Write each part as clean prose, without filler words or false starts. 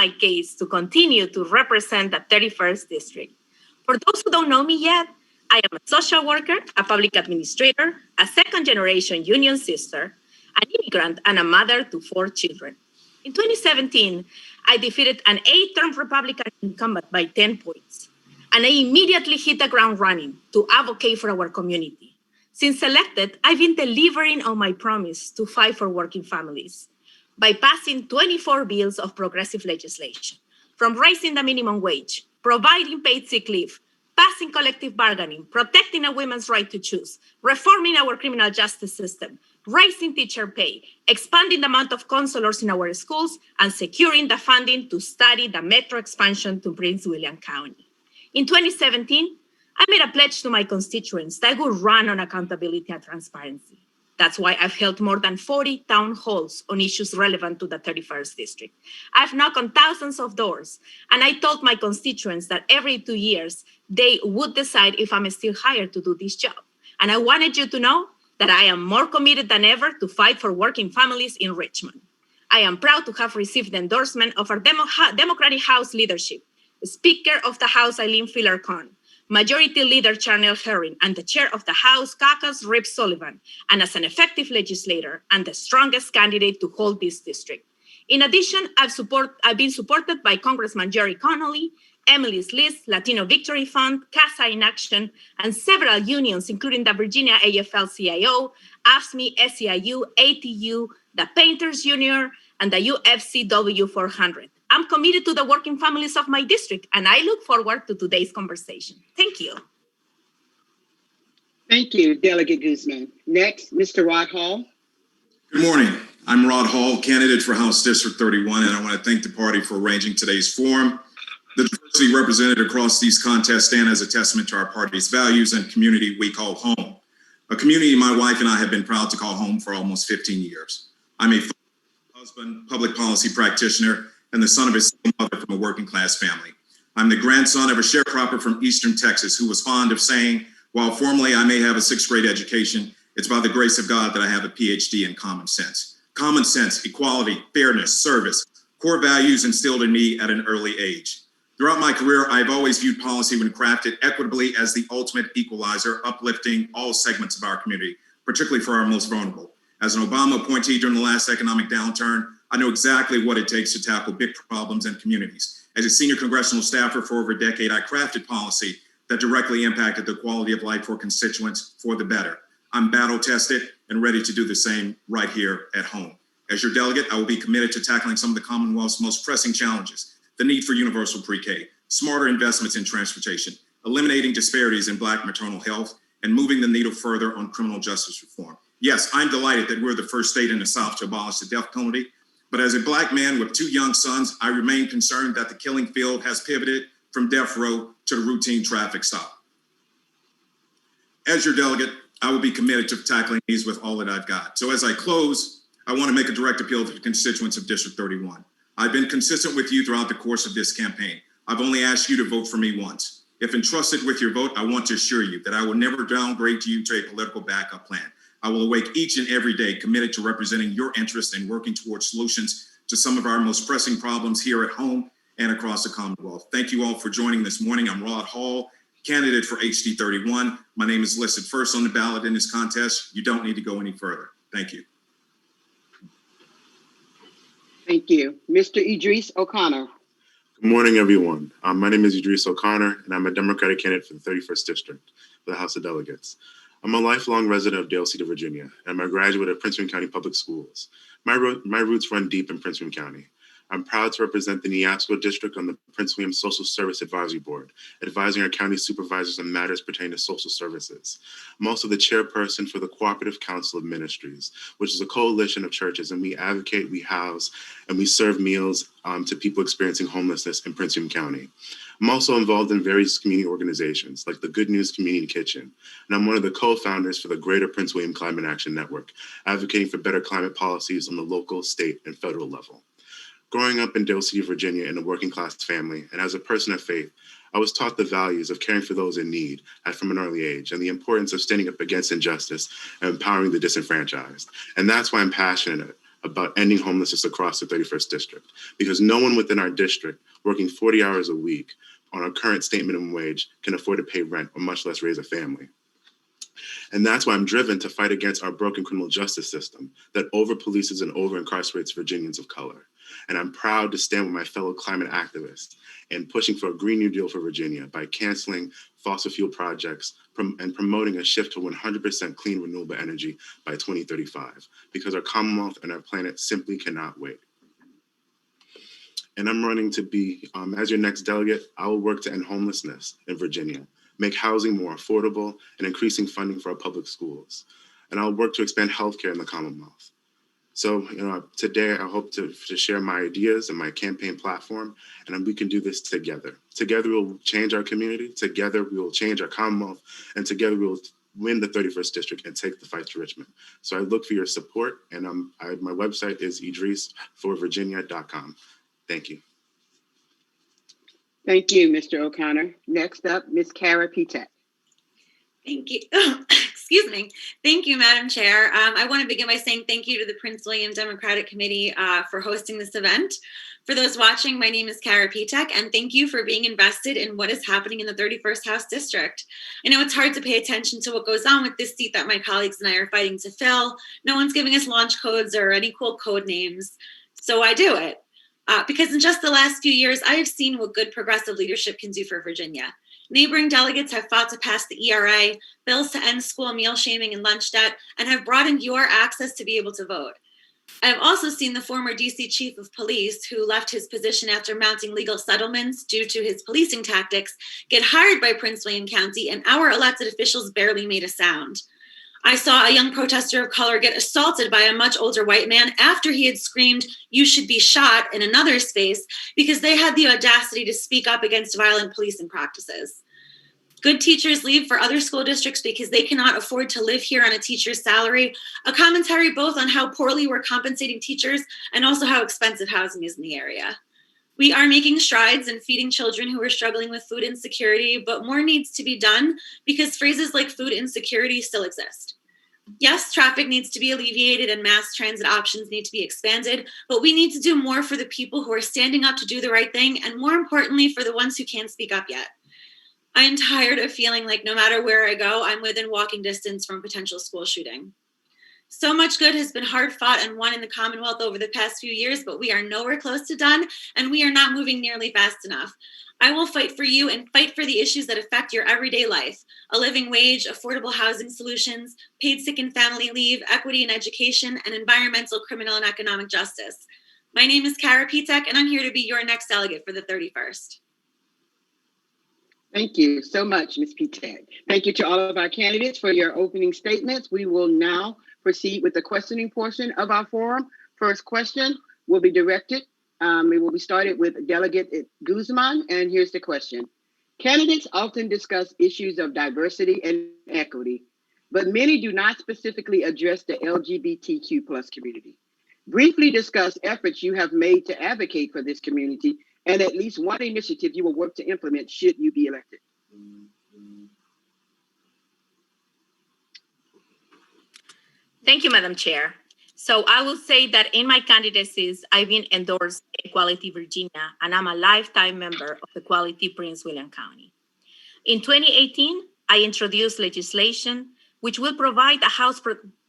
my case to continue to represent the 31st District. For those who don't know me yet, I am a social worker, a public administrator, a second-generation union sister, an immigrant, and a mother to 4 children. In 2017, I defeated an 8-term Republican incumbent by 10 points, and I immediately hit the ground running to advocate for our community. Since elected, I've been delivering on my promise to fight for working families by passing 24 bills of progressive legislation, from raising the minimum wage, providing paid sick leave, passing collective bargaining, protecting a women's right to choose, reforming our criminal justice system, raising teacher pay, expanding the amount of counselors in our schools, and securing the funding to study the metro expansion to Prince William County. In 2017, I made a pledge to my constituents that I would run on accountability and transparency. That's why I've held more than 40 town halls on issues relevant to the 31st District. I've knocked on thousands of doors, and I told my constituents that every 2 years, they would decide if I'm still hired to do this job. And I wanted you to know that I am more committed than ever to fight for working families in Richmond. I am proud to have received the endorsement of our Democratic House leadership, Speaker of the House Eileen Filler-Conn, Majority Leader Charnel Herring, and the Chair of the House Caucus Rip Sullivan, and as an effective legislator and the strongest candidate to hold this district. In addition, I've been supported by Congressman Jerry Connolly, Emily's List, Latino Victory Fund, CASA in Action, and several unions, including the Virginia AFL-CIO, AFSCME, SEIU, ATU, the Painters Union, and the UFCW 400. I'm committed to the working families of my district, and I look forward to today's conversation. Thank you. Thank you, Delegate Guzman. Next, Mr. Rod Hall. Good morning. I'm Rod Hall, candidate for House District 31, and I want to thank the party for arranging today's forum. The diversity represented across these contests stand as a testament to our party's values and community we call home, a community my wife and I have been proud to call home for almost 15 years. I'm a husband, public policy practitioner, and the son of a single mother from a working class family. I'm the grandson of a sharecropper from Eastern Texas who was fond of saying, while formally I may have a 6th grade education, it's by the grace of God that I have a PhD in common sense. Common sense, equality, fairness, service, core values instilled in me at an early age. Throughout my career, I've always viewed policy when crafted equitably as the ultimate equalizer, uplifting all segments of our community, particularly for our most vulnerable. As an Obama appointee during the last economic downturn, I know exactly what it takes to tackle big problems in communities. As a senior congressional staffer for over a decade, I crafted policy that directly impacted the quality of life for constituents for the better. I'm battle-tested and ready to do the same right here at home. As your delegate, I will be committed to tackling some of the Commonwealth's most pressing challenges: the need for universal pre-K, smarter investments in transportation, eliminating disparities in Black maternal health, and moving the needle further on criminal justice reform. Yes, I'm delighted that we're the first state in the South to abolish the death penalty, but as a Black man with 2 young sons, I remain concerned that the killing field has pivoted from death row to the routine traffic stop. As your delegate, I will be committed to tackling these with all that I've got. So as I close, I want to make a direct appeal to the constituents of District 31. I've been consistent with you throughout the course of this campaign. I've only asked you to vote for me once. If entrusted with your vote, I want to assure you that I will never downgrade you to a political backup plan. I will awake each and every day committed to representing your interests and working towards solutions to some of our most pressing problems here at home and across the Commonwealth. Thank you all for joining this morning. I'm Rod Hall, candidate for HD31. My name is listed first on the ballot in this contest. You don't need to go any further. Thank you. Thank you. Mr. Idris O'Connor. Good morning, everyone. My name is Idris O'Connor, and I'm a Democratic candidate for the 31st District for the House of Delegates. I'm a lifelong resident of Dale City, Virginia, and I'm a graduate of Prince William County Public Schools. My roots run deep in Prince William County. I'm proud to represent the Neabsco District on the Prince William Social Service Advisory Board, advising our county supervisors on matters pertaining to social services. I'm also the chairperson for the Cooperative Council of Ministries, which is a coalition of churches, and we advocate, we house, and we serve meals to people experiencing homelessness in Prince William County. I'm also involved in various community organizations like the Good News Community Kitchen, and I'm one of the co-founders for the Greater Prince William Climate Action Network, advocating for better climate policies on the local, state, and federal level. Growing up in Dale City, Virginia, in a working class family, and as a person of faith, I was taught the values of caring for those in need from an early age, and the importance of standing up against injustice and empowering the disenfranchised. And that's why I'm passionate about ending homelessness across the 31st District, because no one within our district working 40 hours a week on our current state minimum wage can afford to pay rent or much less raise a family. And that's why I'm driven to fight against our broken criminal justice system that over-polices and over-incarcerates Virginians of color. And I'm proud to stand with my fellow climate activists in pushing for a Green New Deal for Virginia by canceling fossil fuel projects and promoting a shift to 100% clean renewable energy by 2035, because our Commonwealth and our planet simply cannot wait. And I'm running to be, as your next delegate, I will work to end homelessness in Virginia, make housing more affordable, and increasing funding for our public schools. And I'll work to expand healthcare in the Commonwealth. So, today I hope to share my ideas and my campaign platform, and we can do this together. Together we'll change our community, together we will change our Commonwealth, and together we will win the 31st District and take the fight to Richmond. So I look for your support, and my website is idrisforvirginia.com. Thank you. Thank you, Mr. O'Connor. Next up, Ms. Kara Pitek. Thank you. Excuse me. Thank you, Madam Chair. I want to begin by saying thank you to the Prince William Democratic Committee for hosting this event. For those watching, my name is Kara Pitek, and thank you for being invested in what is happening in the 31st House District. I know it's hard to pay attention to what goes on with this seat that my colleagues and I are fighting to fill. No one's giving us launch codes or any cool code names, so I do it. Because in just the last few years, I have seen what good progressive leadership can do for Virginia. Neighboring delegates have fought to pass the ERA, bills to end school meal shaming and lunch debt, and have broadened your access to be able to vote. I have also seen the former DC chief of police, who left his position after mounting legal settlements due to his policing tactics, get hired by Prince William County, and our elected officials barely made a sound. I saw a young protester of color get assaulted by a much older white man after he had screamed, "You should be shot," in another's face because they had the audacity to speak up against violent policing practices. Good teachers leave for other school districts because they cannot afford to live here on a teacher's salary, a commentary both on how poorly we're compensating teachers and also how expensive housing is in the area. We are making strides in feeding children who are struggling with food insecurity, but more needs to be done because phrases like food insecurity still exist. Yes, traffic needs to be alleviated and mass transit options need to be expanded, but we need to do more for the people who are standing up to do the right thing, and more importantly, for the ones who can't speak up yet. I am tired of feeling like no matter where I go, I'm within walking distance from potential school shooting. So much good has been hard fought and won in the Commonwealth over the past few years, but we are nowhere close to done, and we are not moving nearly fast enough. I will fight for you and fight for the issues that affect your everyday life: a living wage, affordable housing solutions, paid sick and family leave, equity in education, and environmental, criminal, and economic justice. My name is Kara Pitek, and I'm here to be your next delegate for the 31st. Thank you so much, Ms. Pitek. Thank you to all of our candidates for your opening statements. We will now proceed with the questioning portion of our forum. First question will be directed. It will be started with Delegate Guzman, and here's the question. Candidates often discuss issues of diversity and equity, but many do not specifically address the LGBTQ+ community. Briefly discuss efforts you have made to advocate for this community and at least one initiative you will work to implement should you be elected. Thank you, Madam Chair. So I will say that in my candidacies, I've been endorsed Equality Virginia, and I'm a lifetime member of Equality Prince William County. In 2018, I introduced legislation which will provide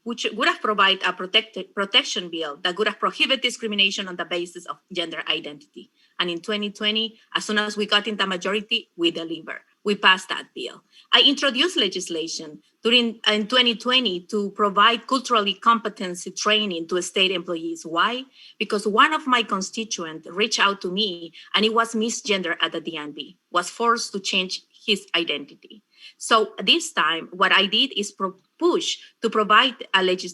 which would have provided a protection bill that would have prohibited discrimination on the basis of gender identity. And in 2020, as soon as we got in the majority, we delivered. We passed that bill. I introduced legislation in 2020 to provide culturally competency training to state employees. Why? Because one of my constituents reached out to me and he was misgendered at the DMV, was forced to change his identity. So this time, what I did is push to provide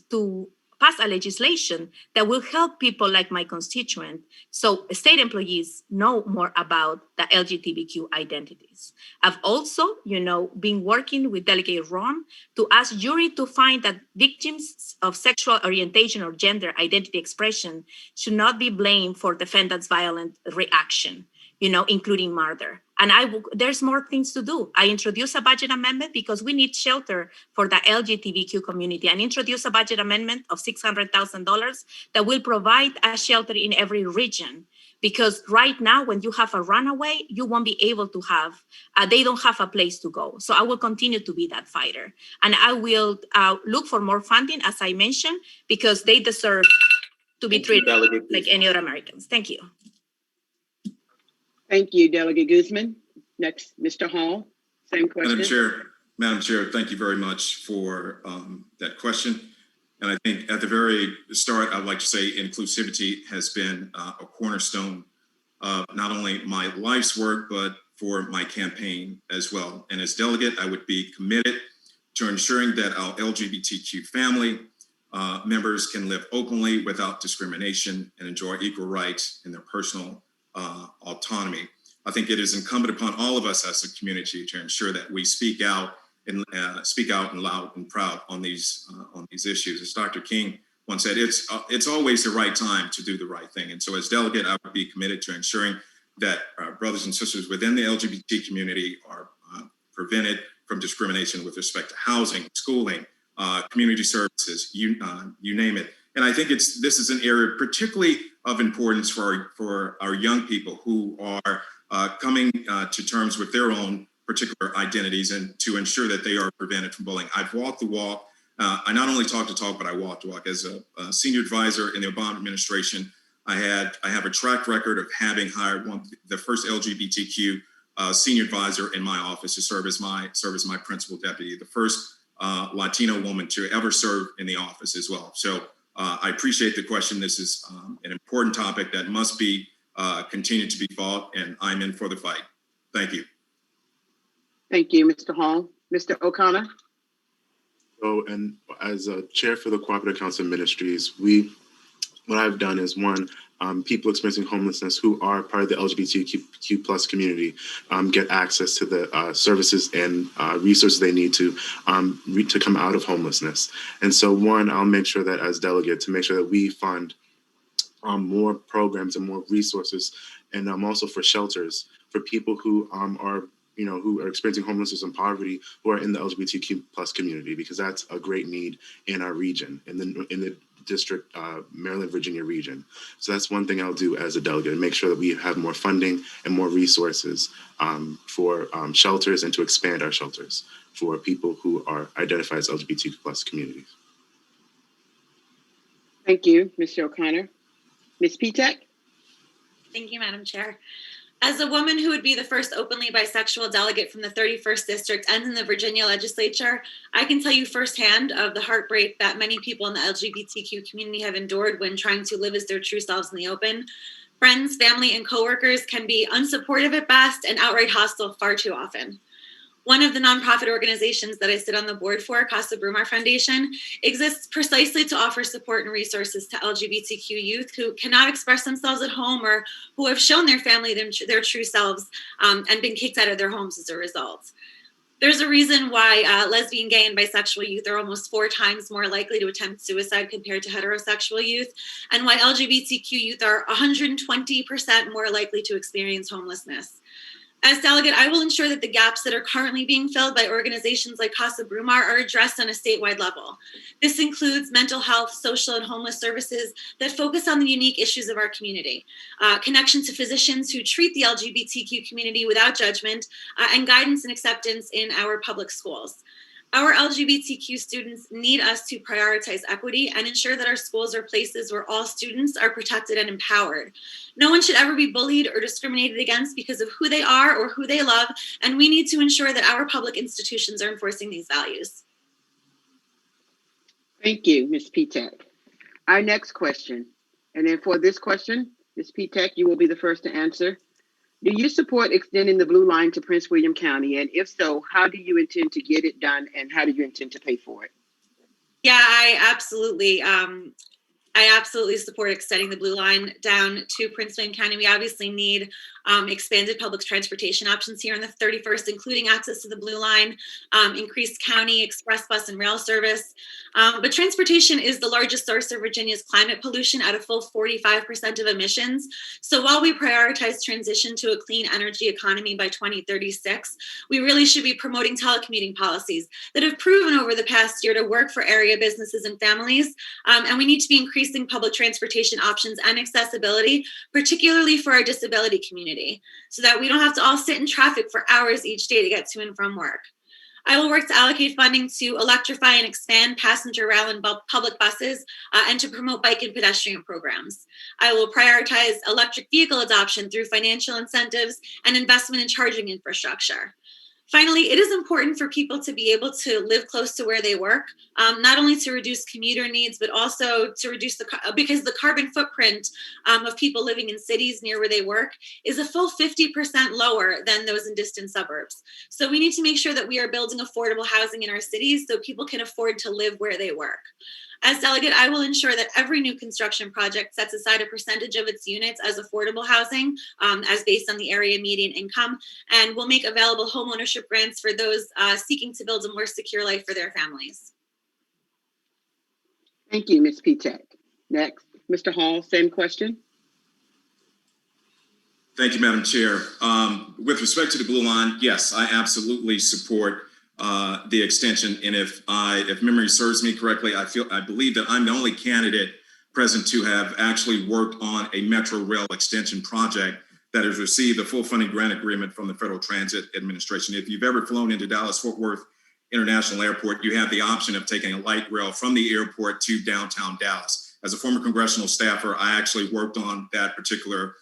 to pass a legislation that will help people like my constituent, so state employees know more about the LGBTQ identities. I've also, been working with Delegate Ron to ask jury to find that victims of sexual orientation or gender identity expression should not be blamed for defendants' violent reaction, including murder. And there's more things to do. I introduced a budget amendment because we need shelter for the LGBTQ community, and introduce a budget amendment of $600,000 that will provide a shelter in every region. Because right now, when you have a runaway, you won't be able to have, they don't have a place to go. So I will continue to be that fighter. And I will look for more funding, as I mentioned, because they deserve to be treated like any other Americans. Thank you. Thank you, Delegate Guzman. Next, Mr. Hall, same question. Madam Chair, thank you very much for that question. And I think at the very start, I'd like to say inclusivity has been a cornerstone of not only my life's work, but for my campaign as well. And as delegate, I would be committed to ensuring that our LGBTQ family members can live openly without discrimination and enjoy equal rights in their personal autonomy. I think it is incumbent upon all of us as a community to ensure that we speak out and loud and proud on these issues. As Dr. King once said, it's always the right time to do the right thing. And so as delegate, I would be committed to ensuring that our brothers and sisters within the LGBT community are prevented from discrimination with respect to housing, schooling, community services, you name it. And I think this is an area particularly of importance for our young people who are coming to terms with their own particular identities, and to ensure that they are prevented from bullying. I've walked the walk. I not only talk the talk, but I walk the walk. As a senior advisor in the Obama administration, I have a track record of having hired the first LGBTQ senior advisor in my office to serve as my principal deputy, the first Latino woman to ever serve in the office as well. So I appreciate the question. This is an important topic that must be continued to be fought, and I'm in for the fight. Thank you. Thank you, Mr. Hall. Mr. O'Connor. So, and as a chair for the Cooperative Council of Ministries, what I've done is people experiencing homelessness who are part of the LGBTQ plus community get access to the services and resources they need to come out of homelessness. And so I'll make sure that as delegate to make sure that we fund more programs and more resources, and also for shelters for people who who are experiencing homelessness and poverty, who are in the LGBTQ plus community, because that's a great need in our region, in the district, Maryland, Virginia region. So that's one thing I'll do as a delegate, and make sure that we have more funding and more resources for shelters, and to expand our shelters for people who are identified as LGBTQ plus communities. Thank you, Mr. O'Connor. Ms. Pitek? Thank you, Madam Chair. As a woman who would be the first openly bisexual delegate from the 31st District and in the Virginia legislature, I can tell you firsthand of the heartbreak that many people in the LGBTQ community have endured when trying to live as their true selves in the open. Friends, family, and coworkers can be unsupportive at best and outright hostile far too often. One of the nonprofit organizations that I sit on the board for, Casa Brumar Foundation, exists precisely to offer support and resources to LGBTQ youth who cannot express themselves at home, or who have shown their family their true selves and been kicked out of their homes as a result. There's a reason why lesbian, gay, and bisexual youth are almost 4 times more likely to attempt suicide compared to heterosexual youth, and why LGBTQ youth are 120% more likely to experience homelessness. As delegate, I will ensure that the gaps that are currently being filled by organizations like Casa Brumar are addressed on a statewide level. This includes mental health, social, and homeless services that focus on the unique issues of our community, connection to physicians who treat the LGBTQ community without judgment, and guidance and acceptance in our public schools. Our LGBTQ students need us to prioritize equity and ensure that our schools are places where all students are protected and empowered. No one should ever be bullied or discriminated against because of who they are or who they love, and we need to ensure that our public institutions are enforcing these values. Thank you, Ms. Pitek. Our next question, and then for this question, Ms. Pitek, you will be the first to answer. Do you support extending the blue line to Prince William County? And if so, how do you intend to get it done, and how do you intend to pay for it? Yeah, I absolutely I absolutely support extending the Blue Line down to Prince William County. We obviously need expanded public transportation options here in the 31st, including access to the Blue Line, increased county express bus and rail service. But transportation is the largest source of Virginia's climate pollution at a full 45% of emissions. So while we prioritize transition to a clean energy economy by 2036, we really should be promoting telecommuting policies that have proven over the past year to work for area businesses and families. And we need to be increasing public transportation options and accessibility, particularly for our disability community, so that we don't have to all sit in traffic for hours each day to get to and from work. I will work to allocate funding to electrify and expand passenger rail and public buses and to promote bike and pedestrian programs. I will prioritize electric vehicle adoption through financial incentives and investment in charging infrastructure. Finally, it is important for people to be able to live close to where they work, not only to reduce commuter needs, but also to reduce because the carbon footprint of people living in cities near where they work is a full 50% lower than those in distant suburbs. So we need to make sure that we are building affordable housing in our cities so people can afford to live where they work. As delegate, I will ensure that every new construction project sets aside a percentage of its units as affordable housing, as based on the area median income, and will make available homeownership grants for those seeking to build a more secure life for their families. Thank you, Ms. Pitek. Next, Mr. Hall, same question. Thank you, Madam Chair. With respect to the Blue Line, yes, I absolutely support the extension. And if memory serves me correctly, I believe that I'm the only candidate present to have actually worked on a Metro Rail extension project that has received a full funding grant agreement from the Federal Transit Administration. If you've ever flown into Dallas-Fort Worth International Airport, you have the option of taking a light rail from the airport to downtown Dallas. As a former congressional staffer, I actually worked on that particular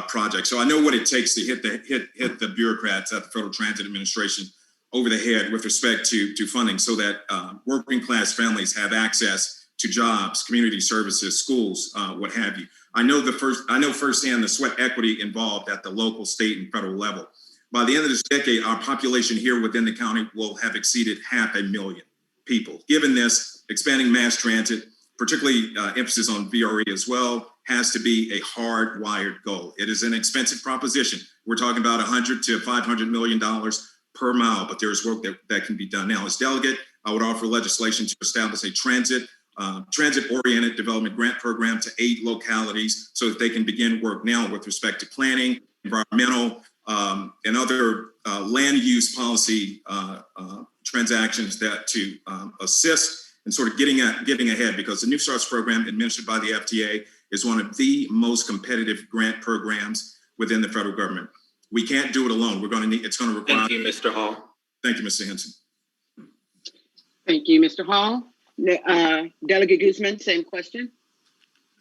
project. So I know what it takes to hit the bureaucrats at the Federal Transit Administration over the head with respect to funding, so that working class families have access to jobs, community services, schools, what have you. I know firsthand the sweat equity involved at the local, state, and federal level. By the end of this decade, our population here within the county will have exceeded 500,000 people. Given this, expanding mass transit, particularly emphasis on VRE as well, has to be a hardwired goal. It is an expensive proposition. We're talking about $100 to $500 million per mile, but there's work that can be done now. As delegate, I would offer legislation to establish a transit-oriented development grant program to aid localities so that they can begin work now with respect to planning, environmental, and other land use policy transactions that to assist in sort of getting ahead, because the New Starts program administered by the FTA is one of the most competitive grant programs within the federal government. We can't do it alone. It's going to require. Thank you, Mr. Hall. Thank you, Mr. Henson. Thank you, Mr. Hall. Delegate Guzman, same question.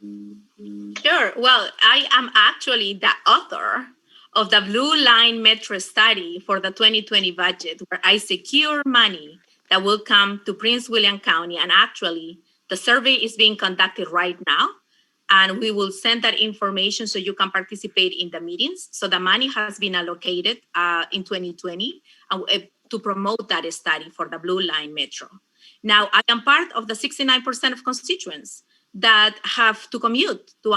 Sure. Well, I am actually the author of the Blue Line Metro study for the 2020 budget, where I secure money that will come to Prince William County. And actually, the survey is being conducted right now. And we will send that information so you can participate in the meetings. So the money has been allocated in 2020 to promote that study for the Blue Line Metro. Now, I am part of the 69% of constituents that have to commute to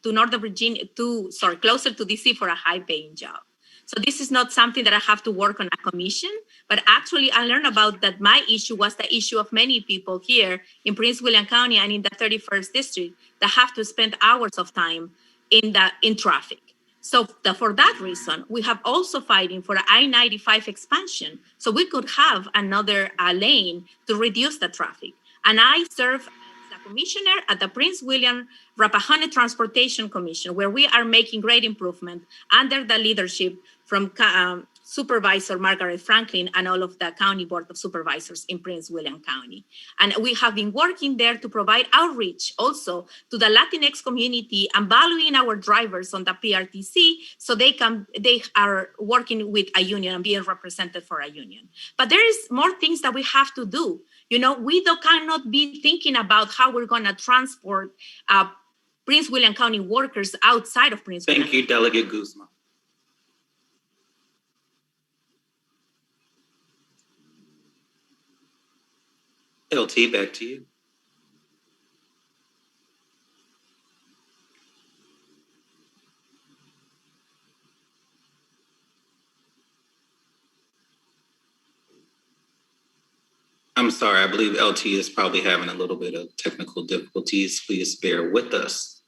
to Northern Virginia, closer to DC for a high-paying job. So this is not something that I have to work on a commission, but actually I learned about that my issue was the issue of many people here in Prince William County and in the 31st district that have to spend hours of time in traffic. So for that reason, we have also fighting for I-95 expansion, so we could have another lane to reduce the traffic. And I serve as a commissioner at the Prince William Rappahannock Transportation Commission, where we are making great improvement under the leadership from Supervisor Margaret Franklin and all of the County Board of Supervisors in Prince William County. And we have been working there to provide outreach also to the Latinx community and valuing our drivers on the PRTC so they are working with a union and being represented for a union. But there is more things that we have to do. You know, we cannot be thinking about how we're going to transport Prince William County workers outside of Prince William. Thank you, Delegate Guzman. LT, back to you. I'm sorry, I believe LT is probably having a little bit of technical difficulties. Please bear with us.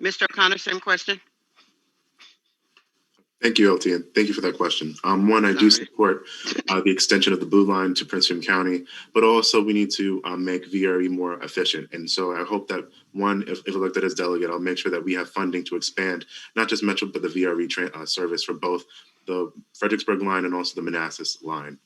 Mr. O'Connor, same question. Thank you, LT, and thank you for that question. One, I do support the extension of the Blue Line to Prince William County, but also we need to make VRE more efficient. And so I hope that one, if elected as delegate, I'll make sure that we have funding to expand not just Metro, but the VRE service for both the Fredericksburg line and also the Manassas line.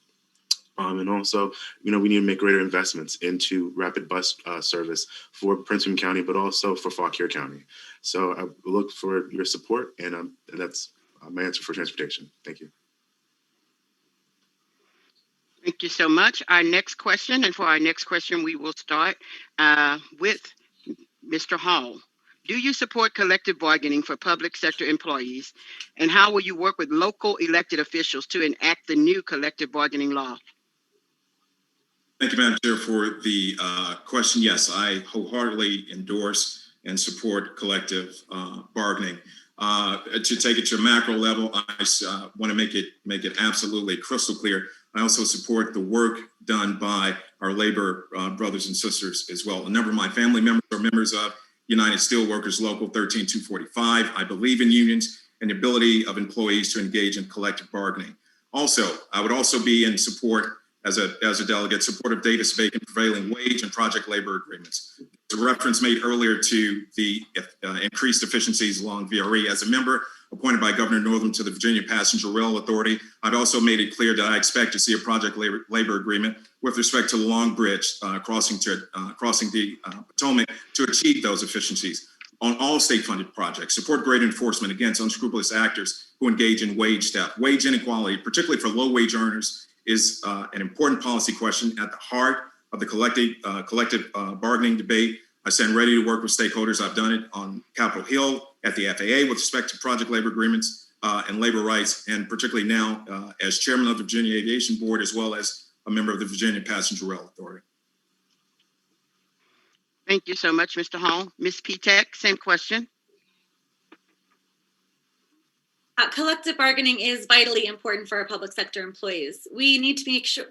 And also, we need to make greater investments into rapid bus service for Prince William County, but also for Fauquier County. So I look for your support, and that's my answer for transportation. Thank you. Thank you so much. Our next question, and for our next question, we will start with Mr. Hall. Do you support collective bargaining for public sector employees? And how will you work with local elected officials to enact the new collective bargaining law? Thank you, Madam Chair, for the question. Yes, I wholeheartedly endorse and support collective bargaining. To take it to a macro level, I want to make it absolutely crystal clear. I also support the work done by our labor brothers and sisters as well. A number of my family members are members of United Steelworkers Local 13245. I believe in unions and the ability of employees to engage in collective bargaining. Also, I would also be in support as a delegate, support of data-based prevailing wage and project labor agreements. There's a reference made earlier to the increased efficiencies along VRE. As a member appointed by Governor Northam to the Virginia Passenger Rail Authority, I've also made it clear that I expect to see a project labor agreement with respect to the Long Bridge crossing the Potomac to achieve those efficiencies on all state-funded projects. Support greater enforcement against unscrupulous actors who engage in wage theft. Wage inequality, particularly for low-wage earners, is an important policy question at the heart of the collective bargaining debate. I stand ready to work with stakeholders. I've done it on Capitol Hill, at the FAA with respect to project labor agreements and labor rights, and particularly now as chairman of the Virginia Aviation Board, as well as a member of the Virginia Passenger Rail Authority. Thank you so much, Mr. Hall. Ms. P-Tech, same question. Collective bargaining is vitally important for our public sector employees. We need to make sure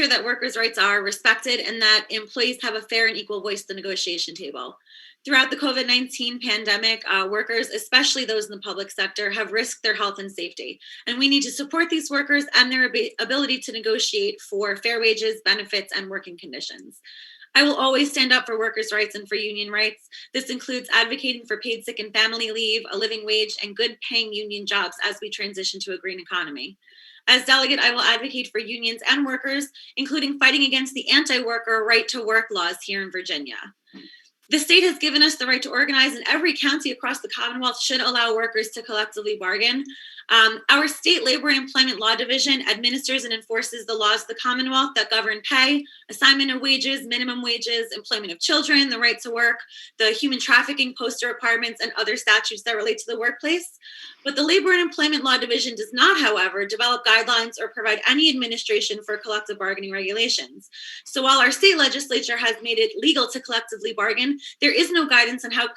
that workers' rights are respected and that employees have a fair and equal voice at the negotiation table. Throughout the COVID-19 pandemic, workers, especially those in the public sector, have risked their health and safety. And we need to support these workers and their ability to negotiate for fair wages, benefits, and working conditions. I will always stand up for workers' rights and for union rights. This includes advocating for paid sick and family leave, a living wage, and good paying union jobs as we transition to a green economy. As delegate, I will advocate for unions and workers, including fighting against the anti-worker right to work laws here in Virginia. The state has given us the right to organize, and every county across the Commonwealth should allow workers to collectively bargain. Our state labor and employment law division administers and enforces the laws of the Commonwealth that govern pay, assignment of wages, minimum wages, employment of children, the right to work, the human trafficking poster requirements, and other statutes that relate to the workplace. But the labor and employment law division does not, however, develop guidelines or provide any administration for collective bargaining regulations. So while our state legislature has made it legal to collectively bargain, there is no guidance on how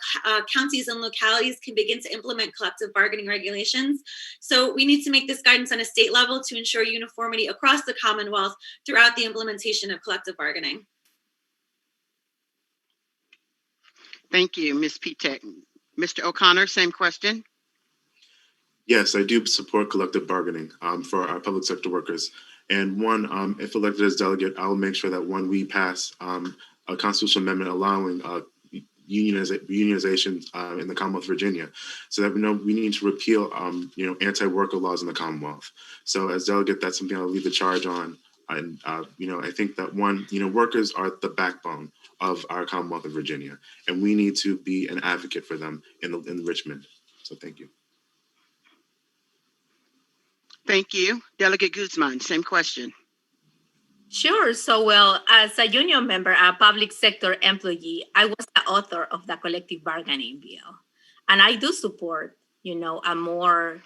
counties and localities can begin to implement collective bargaining regulations. So we need to make this guidance on a state level to ensure uniformity across the Commonwealth throughout the implementation of collective bargaining. Thank you, Ms. P-Tech. Mr. O'Connor, same question. Yes, I do support collective bargaining for our public sector workers. And one, if elected as delegate, I will make sure that when we pass a constitutional amendment allowing unionization in the Commonwealth of Virginia, so that we need to repeal, anti-worker laws in the Commonwealth. So as delegate, that's something I'll lead the charge on. And, I think that workers are the backbone of our Commonwealth of Virginia, and we need to be an advocate for them in Richmond. So thank you. Thank you. Delegate Guzman, same question. Sure. So, well, as a union member, a public sector employee, I was the author of the collective bargaining bill. And I do support, a more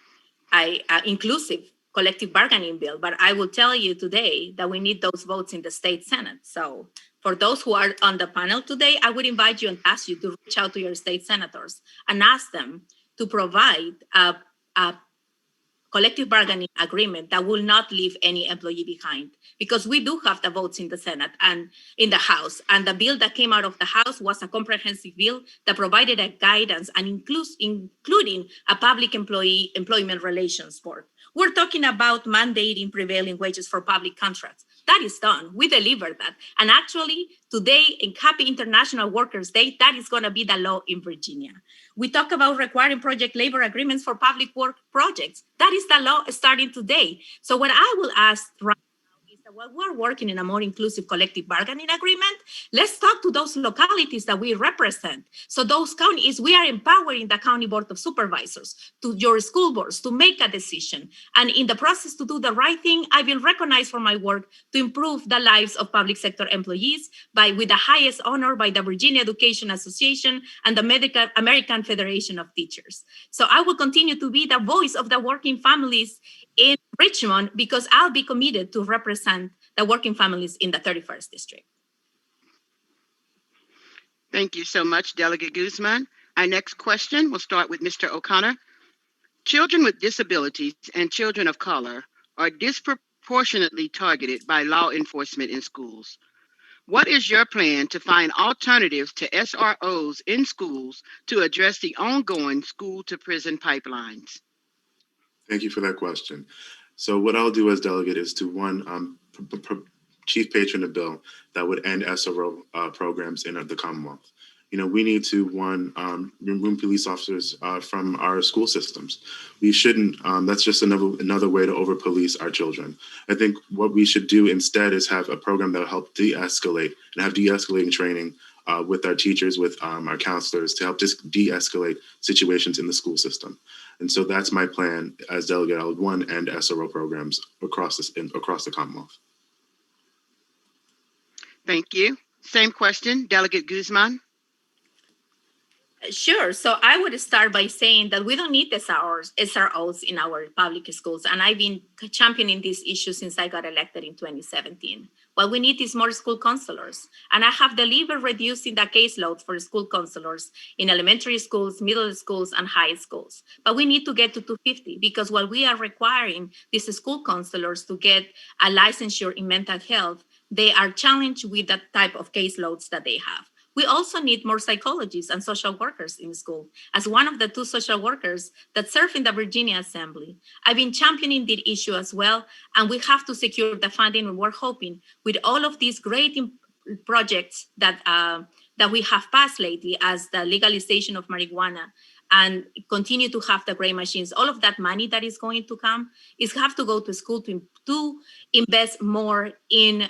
inclusive collective bargaining bill. But I will tell you today that we need those votes in the state Senate. So for those who are on the panel today, I would invite you and ask you to reach out to your state senators and ask them to provide a collective bargaining agreement that will not leave any employee behind, because we do have the votes in the Senate and in the House. And the bill that came out of the House was a comprehensive bill that provided a guidance and including a public employment relations board. We're talking about mandating prevailing wages for public contracts. That is done. We delivered that. And actually, today, in Happy International Workers' Day, that is going to be the law in Virginia. We talk about requiring project labor agreements for public work projects. That is the law starting today. So what I will ask right now is that while we're working in a more inclusive collective bargaining agreement, let's talk to those localities that we represent. So those counties, we are empowering the county board of supervisors, to your school boards, to make a decision. And in the process to do the right thing, I've been recognized for my work to improve the lives of public sector employees with the highest honor by the Virginia Education Association and the American Federation of Teachers. So I will continue to be the voice of the working families in Richmond, because I'll be committed to represent the working families in the 31st District. Thank you so much, Delegate Guzman. Our next question will start with Mr. O'Connor. Children with disabilities and children of color are disproportionately targeted by law enforcement in schools. What is your plan to find alternatives to SROs in schools to address the ongoing school-to-prison pipelines? Thank you for that question. So what I'll do as delegate is to chief patron a bill that would end SRO programs in the Commonwealth. We need to, remove police officers from our school systems. We shouldn't, that's just another way to over-police our children. I think what we should do instead is have a program that will help de-escalate and have de-escalating training with our teachers, with our counselors, to help just de-escalate situations in the school system. And so that's my plan as delegate. I would end SRO programs across the Commonwealth. Thank you. Same question, Delegate Guzman. Sure. So I would start by saying that we don't need SROs in our public schools. And I've been championing this issue since I got elected in 2017. What we need is more school counselors. And I have delivered reducing the caseload for school counselors in elementary schools, middle schools, and high schools. But we need to get to 250, because while we are requiring these school counselors to get a licensure in mental health, they are challenged with the type of caseloads that they have. We also need more psychologists and social workers in school. As one of the 2 social workers that serve in the Virginia Assembly, I've been championing the issue as well, and we have to secure the funding. And we're hoping with all of these great projects that we have passed lately, as the legalization of marijuana, and continue to have the gray machines, all of that money that is going to come have to go to school to invest more in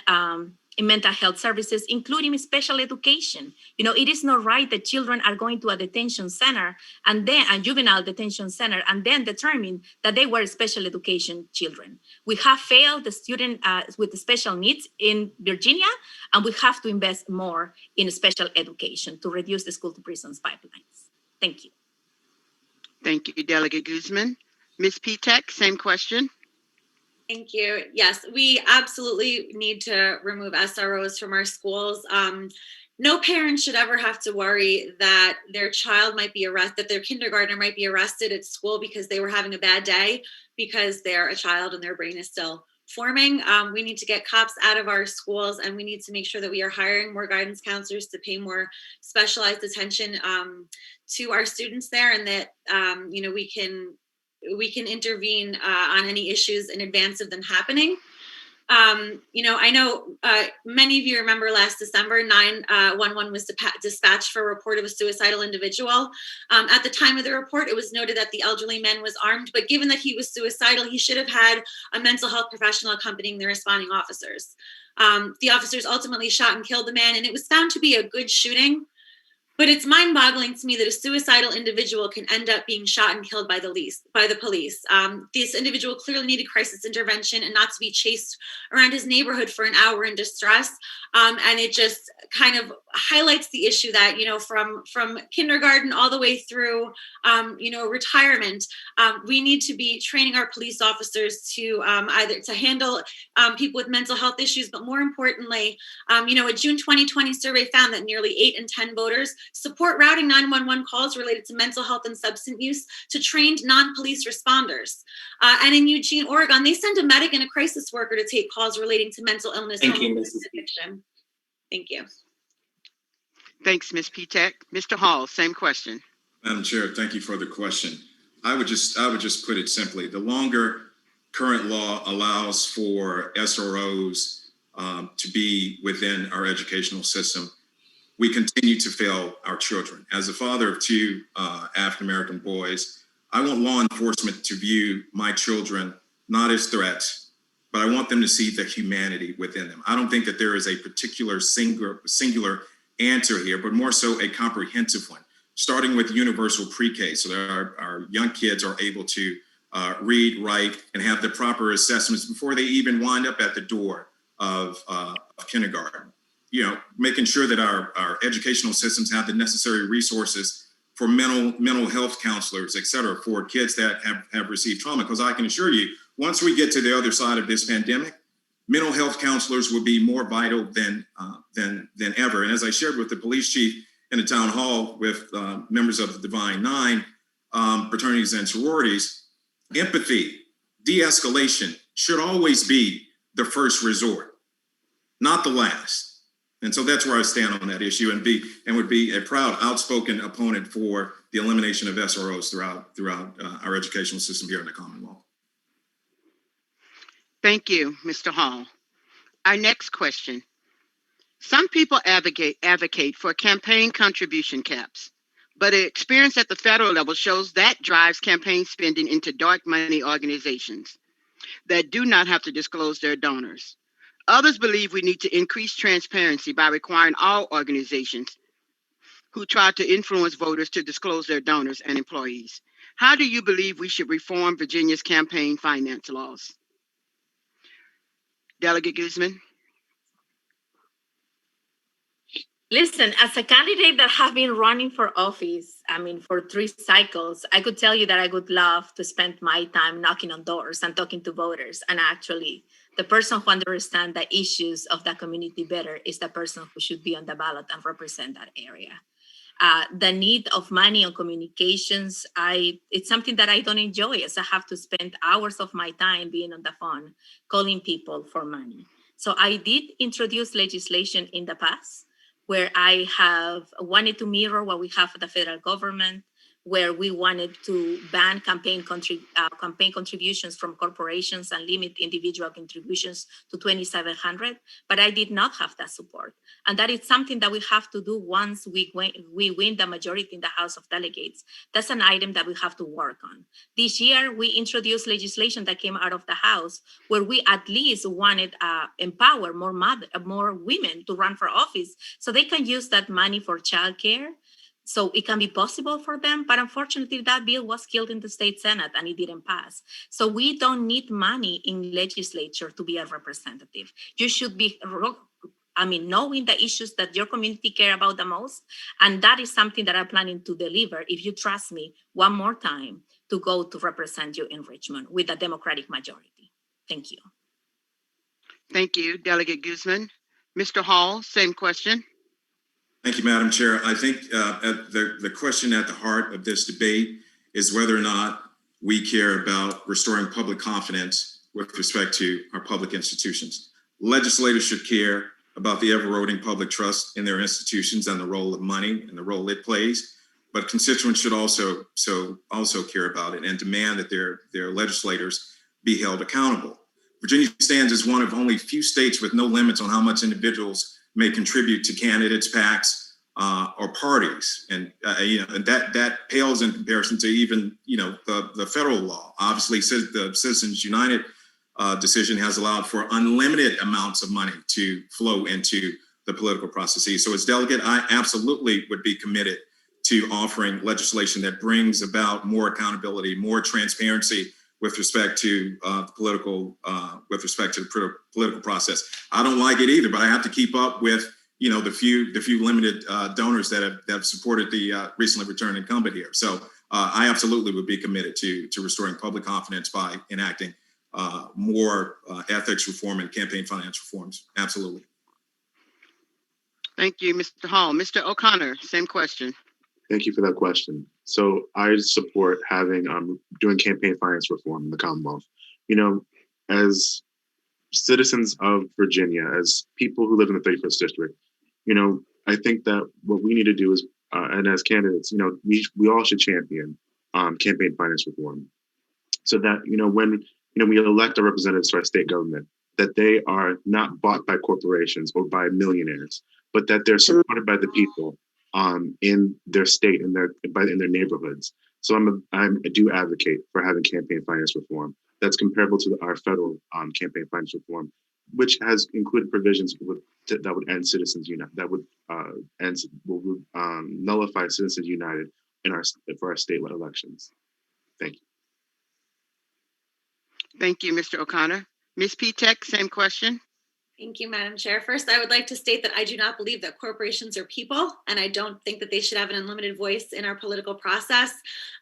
mental health services, including special education. It is not right that children are going to a detention center and then a juvenile detention center and then determine that they were special education children. We have failed the student with the special needs in Virginia, and we have to invest more in special education to reduce the school to prisons pipelines. Thank you. Thank you, Delegate Guzman. Ms. Pitek, same question. Thank you. Yes, we absolutely need to remove SROs from our schools. No parent should ever have to worry that their child might be arrested, that their kindergartner might be arrested at school because they were having a bad day, because they're a child and their brain is still forming. We need to get cops out of our schools, and we need to make sure that we are hiring more guidance counselors to pay more specialized attention to our students there, and that we can intervene on any issues in advance of them happening. I know many of you remember last December, 911 was dispatched for a report of a suicidal individual. At the time of the report, it was noted that the elderly man was armed, but given that he was suicidal, he should have had a mental health professional accompanying the responding officers. The officers ultimately shot and killed the man, and it was found to be a good shooting. But it's mind-boggling to me that a suicidal individual can end up being shot and killed by the police. This individual clearly needed crisis intervention and not to be chased around his neighborhood for an hour in distress. And it just kind of highlights the issue that, from kindergarten all the way through, retirement, we need to be training our police officers to either to handle people with mental health issues, but more importantly, a June 2020 survey found that nearly 8 in 10 voters support routing 911 calls related to mental health and substance use to trained non-police responders. And in Eugene, Oregon, they send a medic and a crisis worker to take calls relating to mental illness. Thank you, homelessness, Mrs. addiction. Thank you. Thanks, Ms. Pitek. Mr. Hall, same question. Madam Chair, thank you for the question. I would just put it simply. The longer current law allows for SROs to be within our educational system, we continue to fail our children. As a father of 2 African-American boys, I want law enforcement to view my children not as threats, but I want them to see the humanity within them. I don't think that there is a particular singular answer here, but more so a comprehensive one, starting with universal pre-K, so that our young kids are able to read, write, and have the proper assessments before they even wind up at the door of kindergarten. Making sure that our educational systems have the necessary resources for mental health counselors, et cetera, for kids that have received trauma. Because I can assure you, once we get to the other side of this pandemic, mental health counselors will be more vital than ever. And as I shared with the police chief in the town hall with members of the Divine Nine, fraternities and sororities, empathy, de-escalation should always be the first resort, not the last. And so that's where I stand on that issue, and would be a proud, outspoken opponent for the elimination of SROs throughout our educational system here in the Commonwealth. Thank you, Mr. Hall. Our next question. Some people advocate for campaign contribution caps, but experience at the federal level shows that drives campaign spending into dark money organizations that do not have to disclose their donors. Others believe we need to increase transparency by requiring all organizations who try to influence voters to disclose their donors and employees. How do you believe we should reform Virginia's campaign finance laws? Delegate Guzman. Listen, as a candidate that have been running for office, for 3 cycles, I could tell you that I would love to spend my time knocking on doors and talking to voters. And actually, the person who understands the issues of that community better is the person who should be on the ballot and represent that area. The need of money on communications, it's something that I don't enjoy, as I have to spend hours of my time being on the phone, calling people for money. So I did introduce legislation in the past where I have wanted to mirror what we have for the federal government, where we wanted to ban campaign contributions from corporations and limit individual contributions to $2,700, but I did not have that support. And that is something that we have to do once we win the majority in the House of Delegates. That's an item that we have to work on. This year, we introduced legislation that came out of the House where we at least wanted empower more women to run for office so they can use that money for childcare, so it can be possible for them. But unfortunately, that bill was killed in the state Senate and it didn't pass. So we don't need money in legislature to be a representative. You should be knowing the issues that your community care about the most. And that is something that I'm planning to deliver, if you trust me one more time, to go to represent you in Richmond with a Democratic majority. Thank you. Thank you, Delegate Guzman. Mr. Hall, same question. Thank you, Madam Chair. I think the question at the heart of this debate is whether or not we care about restoring public confidence with respect to our public institutions. Legislators should care about the ever-eroding public trust in their institutions and the role of money and the role it plays, but constituents should also care about it and demand that their legislators be held accountable. Virginia stands as one of only few states with no limits on how much individuals may contribute to candidates, PACs, or parties, and that pales in comparison to even the federal law. Obviously, the Citizens United decision has allowed for unlimited amounts of money to flow into the political processes. So as delegate, I absolutely would be committed to offering legislation that brings about more accountability, more transparency with respect to the political process. I don't like it either, but I have to keep up with the few limited donors that have supported the recently returned incumbent here. So I absolutely would be committed to restoring public confidence by enacting more ethics reform and campaign finance reforms. Absolutely. Thank you, Mr. Hall. Mr. O'Connor, same question. Thank you for that question. So I support doing campaign finance reform in the Commonwealth. As citizens of Virginia, as people who live in the 31st district, I think that what we need to do is, and as candidates, we all should champion campaign finance reform, so that when we elect our representatives to our state government, that they are not bought by corporations or by millionaires, but that they're supported by the people in their state, in their neighborhoods. So I do advocate for having campaign finance reform that's comparable to our federal campaign finance reform, which has included provisions that would end Citizens United, that would nullify Citizens United for our state elections. Thank you. Thank you, Mr. O'Connor. Ms. P-Tech, same question. Thank you, Madam Chair. First, I would like to state that I do not believe that corporations are people, and I don't think that they should have an unlimited voice in our political process.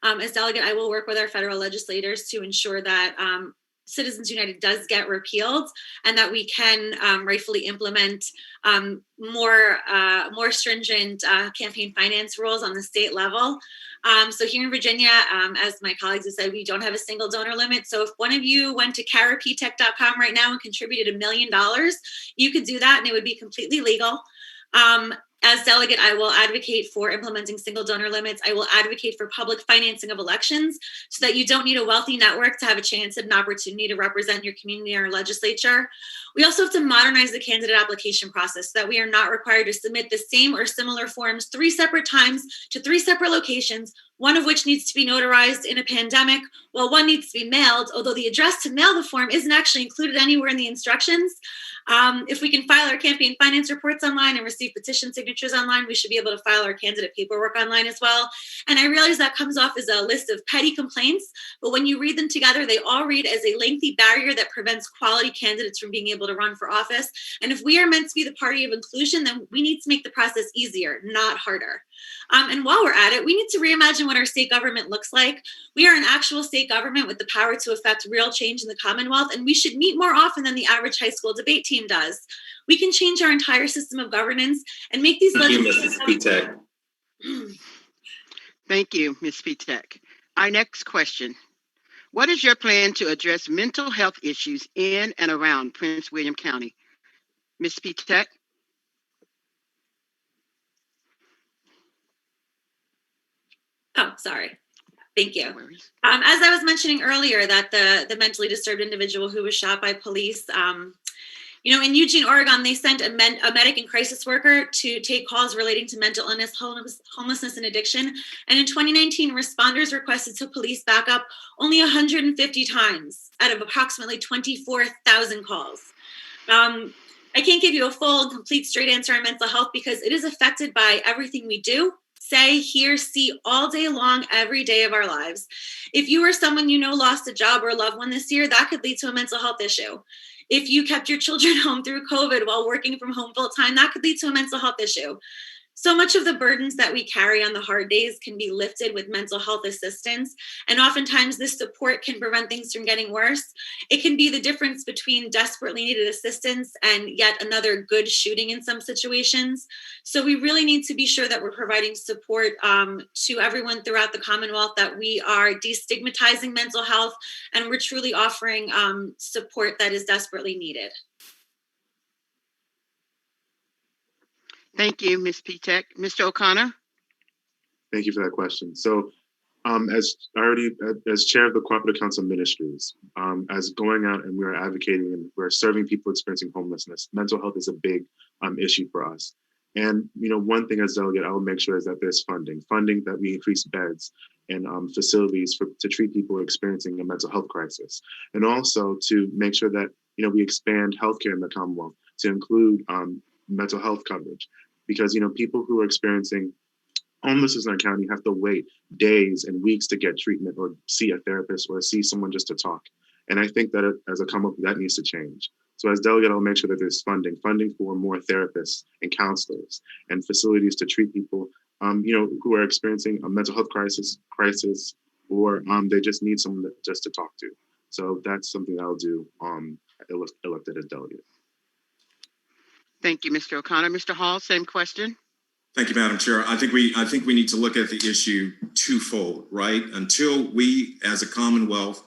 As delegate, I will work with our federal legislators to ensure that Citizens United does get repealed, and that we can rightfully implement more stringent campaign finance rules on the state level. So here in Virginia, as my colleagues have said, we don't have a single donor limit. So if one of you went to caraptech.com right now and contributed $1 million, you could do that and it would be completely legal. As delegate, I will advocate for implementing single donor limits. I will advocate for public financing of elections so that you don't need a wealthy network to have a chance and an opportunity to represent your community in our legislature. We also have to modernize the candidate application process so that we are not required to submit the same or similar forms 3 separate times to 3 separate locations, one of which needs to be notarized in a pandemic, while one needs to be mailed, although the address to mail the form isn't actually included anywhere in the instructions. If we can file our campaign finance reports online and receive petition signatures online, we should be able to file our candidate paperwork online as well. And I realize that comes off as a list of petty complaints, but when you read them together, they all read as a lengthy barrier that prevents quality candidates from being able to run for office. And if we are meant to be the party of inclusion, then we need to make the process easier, not harder. And while we're at it, we need to reimagine what our state government looks like. We are an actual state government with the power to affect real change in the Commonwealth, and we should meet more often than the average high school debate team does. We can change our entire system of governance and make these legislations. Thank you, Ms. P-Tech. Our next question. What is your plan to address mental health issues in and around Prince William County? Ms. P-Tech? Oh, sorry. Thank you. As I was mentioning earlier, that the mentally disturbed individual who was shot by police, in Eugene, Oregon, they sent a medic and crisis worker to take calls relating to mental illness, homelessness, and addiction. And in 2019, responders requested to police backup only 150 times out of approximately 24,000 calls. I can't give you a full and complete straight answer on mental health because it is affected by everything we do, say, hear, see all day long, every day of our lives. If you or someone you know lost a job or a loved one this year, that could lead to a mental health issue. If you kept your children home through COVID while working from home full time, that could lead to a mental health issue. So much of the burdens that we carry on the hard days can be lifted with mental health assistance. And oftentimes this support can prevent things from getting worse. It can be the difference between desperately needed assistance and yet another good shooting in some situations. So we really need to be sure that we're providing support to everyone throughout the Commonwealth, that we are destigmatizing mental health, and we're truly offering support that is desperately needed. Thank you, Ms. P-Tech. Mr. O'Connor? Thank you for that question. So as chair of the Cooperative Council Ministries, as going out and we're advocating and we're serving people experiencing homelessness, mental health is a big issue for us. And, one thing as delegate, I will make sure is that there's funding that we increase beds and facilities to treat people experiencing a mental health crisis. And also to make sure that, we expand healthcare in the Commonwealth to include mental health coverage, because people who are experiencing homelessness in our county have to wait days and weeks to get treatment or see a therapist or see someone just to talk. And I think that as a come up, that needs to change. So as delegate, I'll make sure that there's funding for more therapists and counselors and facilities to treat people, who are experiencing a mental health crisis, or they just need someone just to talk to. So that's something I'll do elected as delegate. Thank you, Mr. O'Connor. Mr. Hall, same question. Thank you, Madam Chair. I think we need to look at the issue twofold, right? Until we, as a Commonwealth,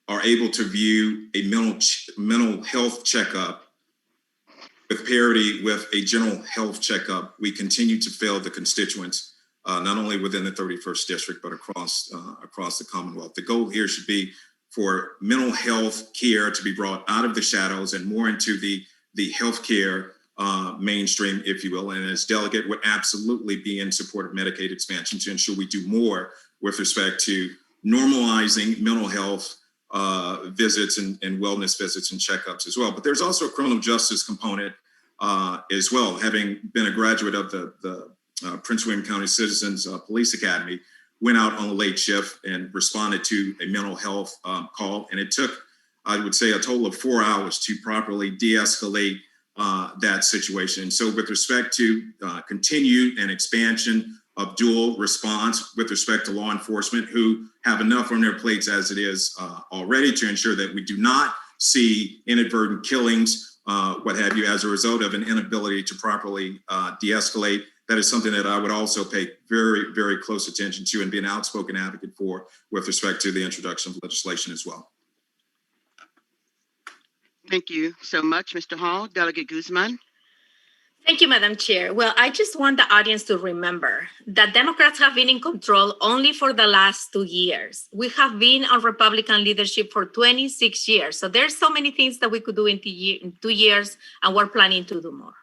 are able to view a mental health checkup with parity with a general health checkup, we continue to fail the constituents, not only within the 31st district, but across the Commonwealth. The goal here should be for mental health care to be brought out of the shadows and more into the healthcare mainstream, if you will. And as delegate, would absolutely be in support of Medicaid expansion to ensure we do more with respect to normalizing mental health visits and wellness visits and checkups as well. But there's also a criminal justice component as well. Having been a graduate of the Prince William County Citizens Police Academy, went out on a late shift and responded to a mental health call. And it took, I would say, a total of 4 hours to properly de-escalate that situation. So with respect to continued and expansion of dual response with respect to law enforcement who have enough on their plates as it is already to ensure that we do not see inadvertent killings, what have you, as a result of an inability to properly de-escalate. That is something that I would also pay very, very close attention to and be an outspoken advocate for with respect to the introduction of legislation as well. Thank you so much, Mr. Hall. Delegate Guzman. Thank you, Madam Chair. Well, I just want the audience to remember that Democrats have been in control only for the last 2 years. We have been on Republican leadership for 26 years. So there's so many things that we could do in 2 years, and we're planning to do more.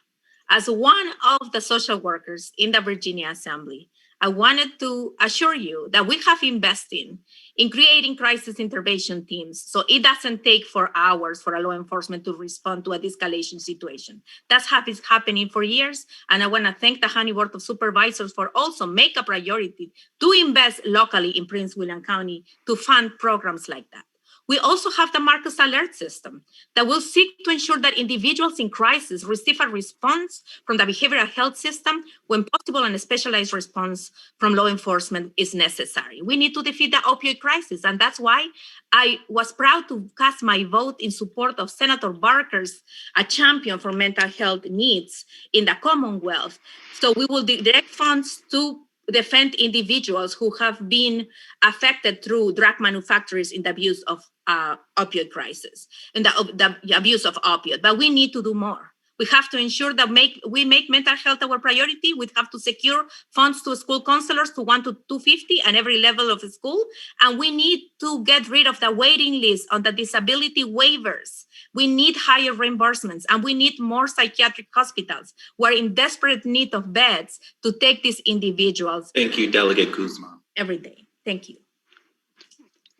As one of the social workers in the Virginia Assembly, I wanted to assure you that we have invested in creating crisis intervention teams so it doesn't take 4 hours for a law enforcement to respond to a de-escalation situation. That's happening for years, and I want to thank the County Board of Supervisors for also make a priority to invest locally in Prince William County to fund programs like that. We also have the Marcus Alert System that will seek to ensure that individuals in crisis receive a response from the behavioral health system when possible, and a specialized response from law enforcement is necessary. We need to defeat the opioid crisis, and that's why I was proud to cast my vote in support of Senator Barker's a champion for mental health needs in the Commonwealth. So we will direct funds to defend individuals who have been affected through drug manufacturers in the abuse of opioid crisis and the abuse of opioid. But we need to do more. We have to ensure that we make mental health our priority. We have to secure funds to school counselors to 1 to 250 and every level of the school. And we need to get rid of the waiting list on the disability waivers. We need higher reimbursements, and we need more psychiatric hospitals. We're in desperate need of beds to take these individuals. Thank you, Delegate Guzman. Every day. Thank you.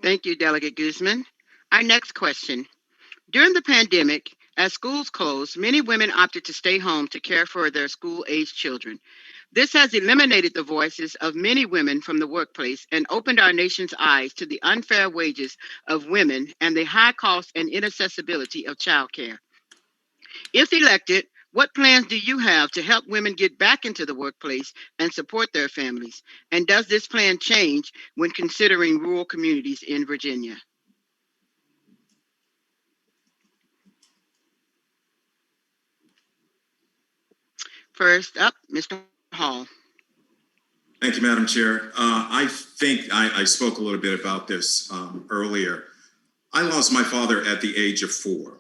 Thank you, Delegate Guzman. Our next question. During the pandemic, as schools closed, many women opted to stay home to care for their school-aged children. This has eliminated the voices of many women from the workplace and opened our nation's eyes to the unfair wages of women and the high cost and inaccessibility of childcare. If elected, what plans do you have to help women get back into the workplace and support their families? And does this plan change when considering rural communities in Virginia? First up, Mr. Hall. Thank you, Madam Chair. I think I spoke a little bit about this earlier. I lost my father at the age of 4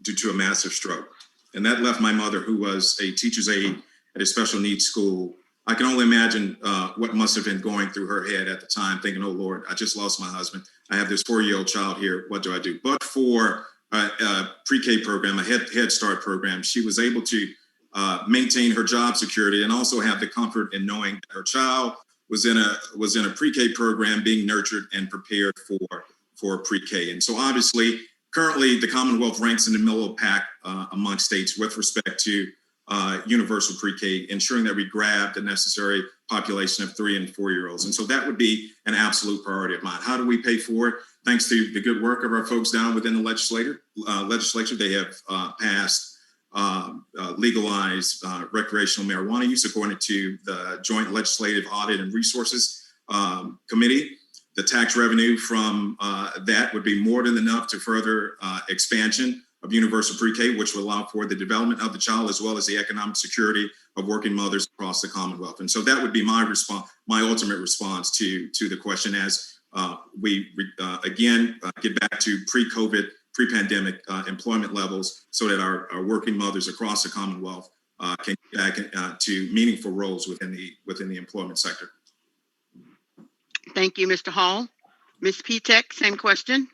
due to a massive stroke. And that left my mother, who was a teacher's aide at a special needs school. I can only imagine what must have been going through her head at the time, thinking, oh, Lord, I just lost my husband. I have this 4-year-old child here. What do I do? But for a pre-K program, a Head Start program, she was able to maintain her job security and also have the comfort in knowing that her child was in a pre-K program being nurtured and prepared for pre-K. And so obviously, currently the Commonwealth ranks in the middle of the pack among states with respect to universal pre-K, ensuring that we grab the necessary population of 3 and 4 year olds. And so that would be an absolute priority of mine. How do we pay for it? Thanks to the good work of our folks down within the legislature, they have passed legalized recreational marijuana use according to the Joint Legislative Audit and Resources Committee. The tax revenue from that would be more than enough to further expansion of universal pre-K, which will allow for the development of the child as well as the economic security of working mothers across the Commonwealth. And so that would be my response, my ultimate response to the question as we again get back to pre-COVID, pre-pandemic employment levels so that our working mothers across the Commonwealth can get back to meaningful roles within the employment sector. Thank you, Mr. Hall. Ms. Pitek, same question.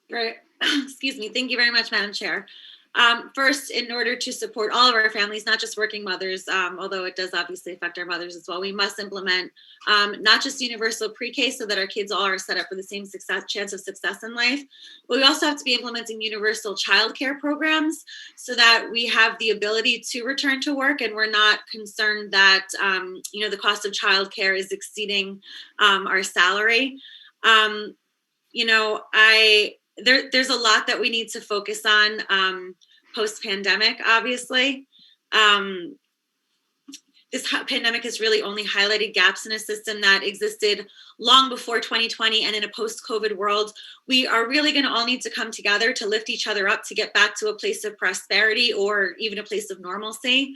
Great. Excuse me. Thank you very much, Madam Chair. First, in order to support all of our families, not just working mothers, although it does obviously affect our mothers as well, we must implement not just universal pre-K so that our kids all are set up for the same chance of success in life, but we also have to be implementing universal childcare programs so that we have the ability to return to work and we're not concerned that the cost of childcare is exceeding our salary. There's a lot that we need to focus on post-pandemic, obviously. This pandemic has really only highlighted gaps in a system that existed long before 2020, and in a post-COVID world, we are really going to all need to come together to lift each other up to get back to a place of prosperity or even a place of normalcy.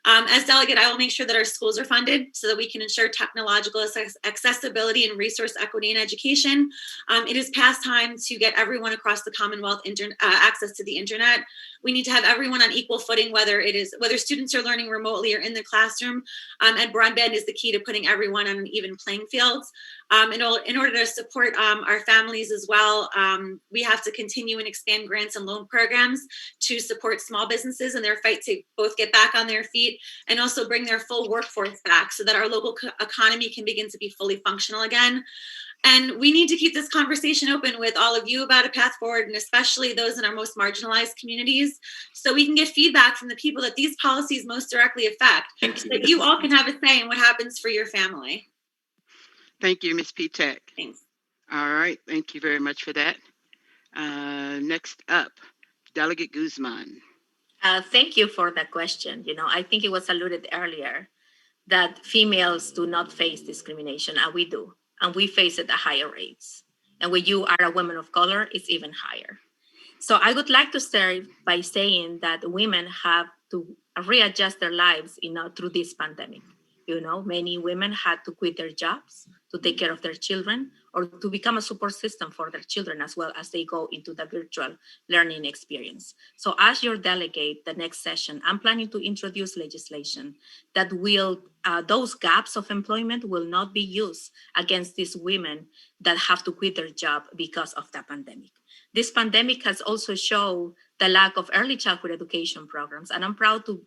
As delegate, I will make sure that our schools are funded so that we can ensure technological accessibility and resource equity in education. It is past time to get everyone across the Commonwealth access to the internet. We need to have everyone on equal footing, whether students are learning remotely or in the classroom, and broadband is the key to putting everyone on an even playing field. In order to support our families as well, we have to continue and expand grants and loan programs to support small businesses in their fight to both get back on their feet and also bring their full workforce back so that our local economy can begin to be fully functional again. And we need to keep this conversation open with all of you about a path forward, and especially those in our most marginalized communities, so we can get feedback from the people that these policies most directly affect, so that you all can have a say in what happens for your family. Thank you, Ms. Pitek. Thanks. All right, thank you very much for that. Next up, Delegate Guzman. Thank you for that question. I think it was alluded earlier that females do not face discrimination, and we do, and we face it at higher rates. And when you are a woman of color, it's even higher. So I would like to start by saying that women have to readjust their lives, through this pandemic. Many women had to quit their jobs to take care of their children or to become a support system for their children as well as they go into the virtual learning experience. So as your delegate, the next session, I'm planning to introduce legislation that will, those gaps of employment will not be used against these women that have to quit their job because of the pandemic. This pandemic has also shown the lack of early childhood education programs, and I'm proud to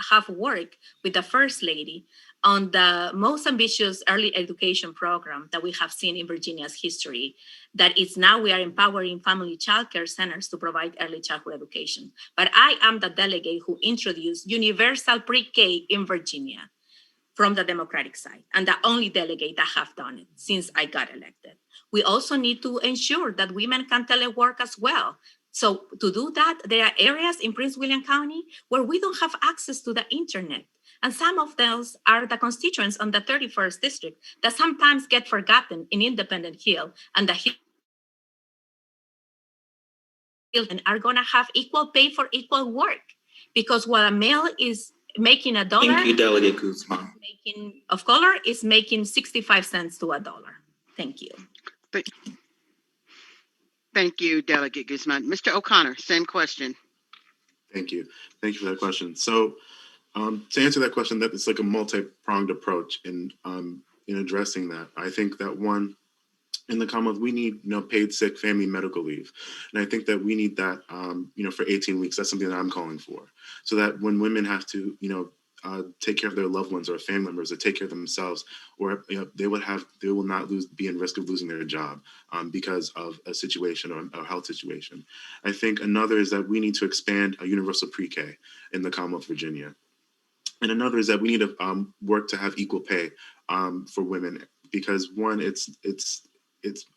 have worked with the First Lady on the most ambitious early education program that we have seen in Virginia's history. That is now we are empowering family childcare centers to provide early childhood education. But I am the delegate who introduced universal pre-K in Virginia from the Democratic side, and the only delegate that have done it since I got elected. We also need to ensure that women can telework as well. So to do that, there are areas in Prince William County where we don't have access to the internet. And some of those are the constituents on the 31st district that sometimes get forgotten in Independent Hill and the Hill and are gonna have equal pay for equal work. Because while a male is making $1, Thank you, Delegate Guzman. making of color is making 65 cents to $1. Thank you. Thank you, Delegate Guzman. Mr. O'Connor, same question. Thank you. Thank you for that question. So to answer that question, that it's like a multi-pronged approach in addressing that. I think that one, in the Commonwealth, we need paid sick family medical leave. And I think that we need that for 18 weeks. That's something that I'm calling for. So that when women have to take care of their loved ones or family members, or take care of themselves, or they will not be in risk of losing their job because of a situation or a health situation. I think another is that we need to expand a universal pre-K in the Commonwealth of Virginia. And another is that we need to work to have equal pay for women, because one, it's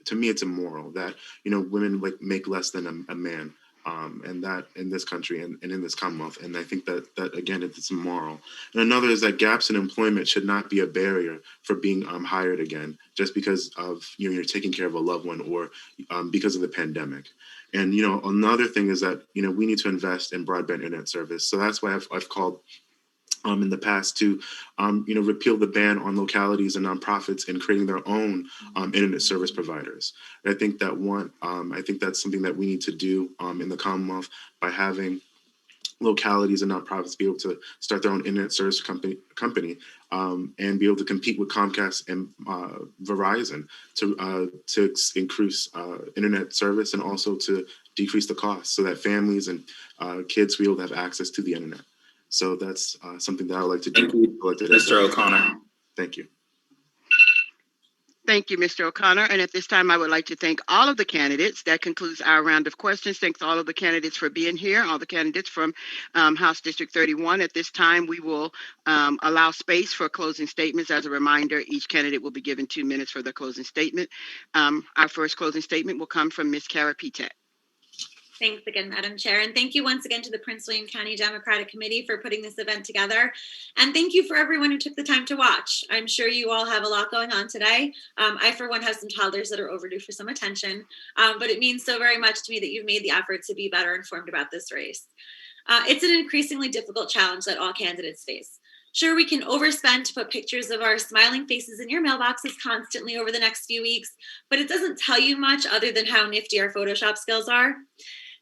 to me, it's immoral that women make less than a man, and that in this country and in this Commonwealth. And I think that again, it's immoral. And another is that gaps in employment should not be a barrier for being hired again, just because of you're taking care of a loved one, or because of the pandemic. And another thing is that we need to invest in broadband internet service. So that's why I've called in the past to, repeal the ban on localities and nonprofits in creating their own internet service providers. And I think that's something that we need to do in the Commonwealth, by having localities and nonprofits be able to start their own internet service company and be able to compete with Comcast and Verizon to increase internet service, and also to decrease the cost, so that families and kids will be able to have access to the internet. So that's something that I would like to do. Thank you, Mr. O'Connor. Thank you. Thank you, Mr. O'Connor. And at this time, I would like to thank all of the candidates. That concludes our round of questions. Thanks all of the candidates for being here, all the candidates from House District 31. At this time, we will allow space for closing statements. As a reminder, each candidate will be given 2 minutes for their closing statement. Our first closing statement will come from Ms. Kara Petek. Thanks again, Madam Chair. And thank you once again to the Prince William County Democratic Committee for putting this event together. And thank you for everyone who took the time to watch. I'm sure you all have a lot going on today. I, for one, have some toddlers that are overdue for some attention, but it means so very much to me that you've made the effort to be better informed about this race. It's an increasingly difficult challenge that all candidates face. Sure, we can overspend to put pictures of our smiling faces in your mailboxes constantly over the next few weeks, but it doesn't tell you much other than how nifty our Photoshop skills are.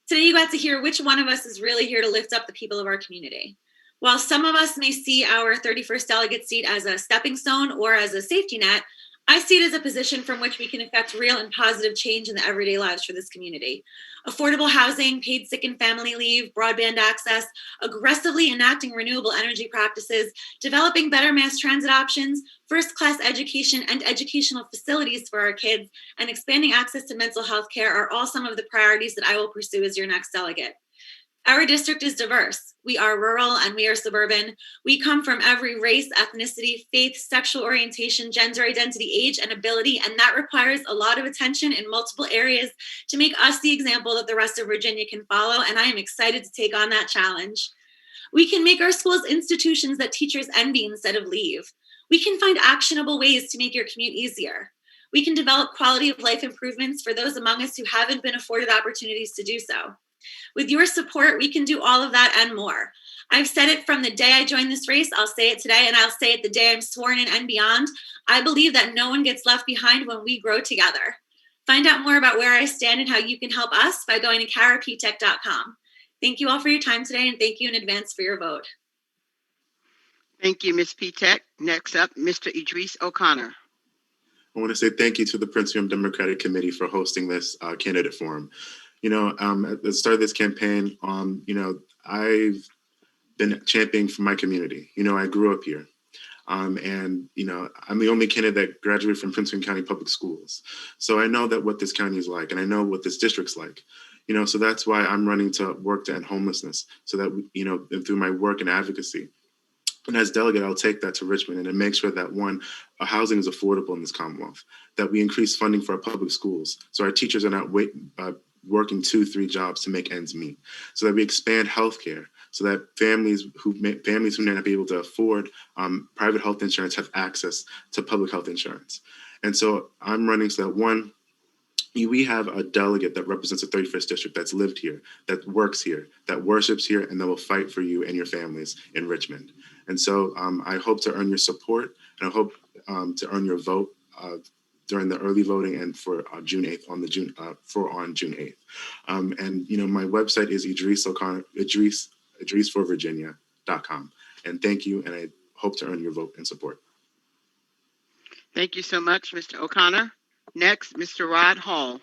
Today, you got to hear which one of us is really here to lift up the people of our community. While some of us may see our 31st delegate seat as a stepping stone or as a safety net, I see it as a position from which we can affect real and positive change in the everyday lives for this community. Affordable housing, paid sick and family leave, broadband access, aggressively enacting renewable energy practices, developing better mass transit options, first-class education and educational facilities for our kids, and expanding access to mental health care are all some of the priorities that I will pursue as your next delegate. Our district is diverse. We are rural and we are suburban. We come from every race, ethnicity, faith, sexual orientation, gender identity, age, and ability, and that requires a lot of attention in multiple areas to make us the example that the rest of Virginia can follow, and I am excited to take on that challenge. We can make our schools institutions that teachers envy instead of leave. We can find actionable ways to make your commute easier. We can develop quality of life improvements for those among us who haven't been afforded opportunities to do so. With your support, we can do all of that and more. I've said it from the day I joined this race, I'll say it today, and I'll say it the day I'm sworn in and beyond. I believe that no one gets left behind when we grow together. Find out more about where I stand and how you can help us by going to karapetek.com. Thank you all for your time today, and thank you in advance for your vote. Thank you, Ms. Petek. Next up, Mr. Idris O'Connor. I want to say thank you to the Prince William Democratic Committee for hosting this candidate forum. At the start of this campaign, I've been championing for my community. I grew up here. I'm the only candidate that graduated from Prince William County Public Schools. So I know that what this county is like, and I know what this district's like. So that's why I'm running to work to end homelessness, so that, through my work and advocacy. And as delegate, I'll take that to Richmond and make sure that, one, housing is affordable in this Commonwealth, that we increase funding for our public schools, so our teachers are not working 2-3 jobs to make ends meet, so that we expand healthcare, so that families who may not be able to afford private health insurance have access to public health insurance. And so I'm running so that, one, we have a delegate that represents the 31st district that's lived here, that works here, that worships here, and that will fight for you and your families in Richmond. And so I hope to earn your support, and I hope to earn your vote during the early voting and for June 8th on June 8th. My website is Idris O'Connor, IdrisForVirginia.com. And thank you, and I hope to earn your vote and support. Thank you so much, Mr. O'Connor. Next, Mr. Rod Hall.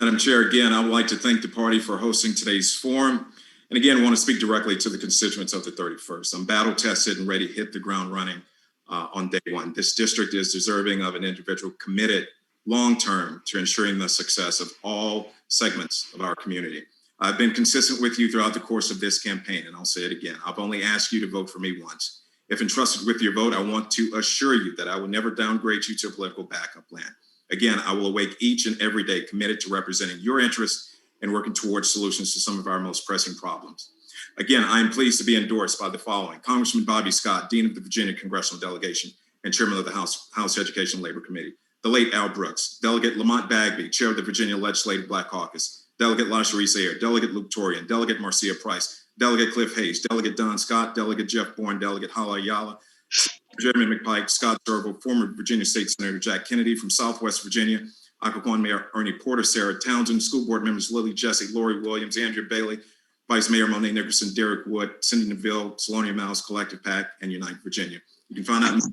Madam Chair, again, I would like to thank the party for hosting today's forum. And again, I want to speak directly to the constituents of the 31st. I'm battle tested and ready to hit the ground running on day one. This district is deserving of an individual committed long-term to ensuring the success of all segments of our community. I've been consistent with you throughout the course of this campaign, and I'll say it again. I've only asked you to vote for me once. If entrusted with your vote, I want to assure you that I will never downgrade you to a political backup plan. Again, I will awake each and every day committed to representing your interests and working towards solutions to some of our most pressing problems. Again, I am pleased to be endorsed by the following: Congressman Bobby Scott, Dean of the Virginia Congressional Delegation and Chairman of the House Education and Labor Committee; the late Al Brooks; Delegate Lamont Bagby, Chair of the Virginia Legislative Black Caucus; Delegate LaSharice Ayer; Delegate Luke Torian; Delegate Marcia Price; Delegate Cliff Hayes; Delegate Don Scott; Delegate Jeff Bourne; Delegate Hala Ayala; Jeremy McPike; Scott Servo; former Virginia State Senator Jack Kennedy from Southwest Virginia; Occoquan Mayor Ernie Porter; Sarah Townsend; school board members Lily Jesse, Lori Williams, Andrea Bailey; Vice Mayor Monet Nickerson, Derek Wood, Cindy Neville, Salonia Mouse, Collective PAC, and Unite Virginia. You can find out at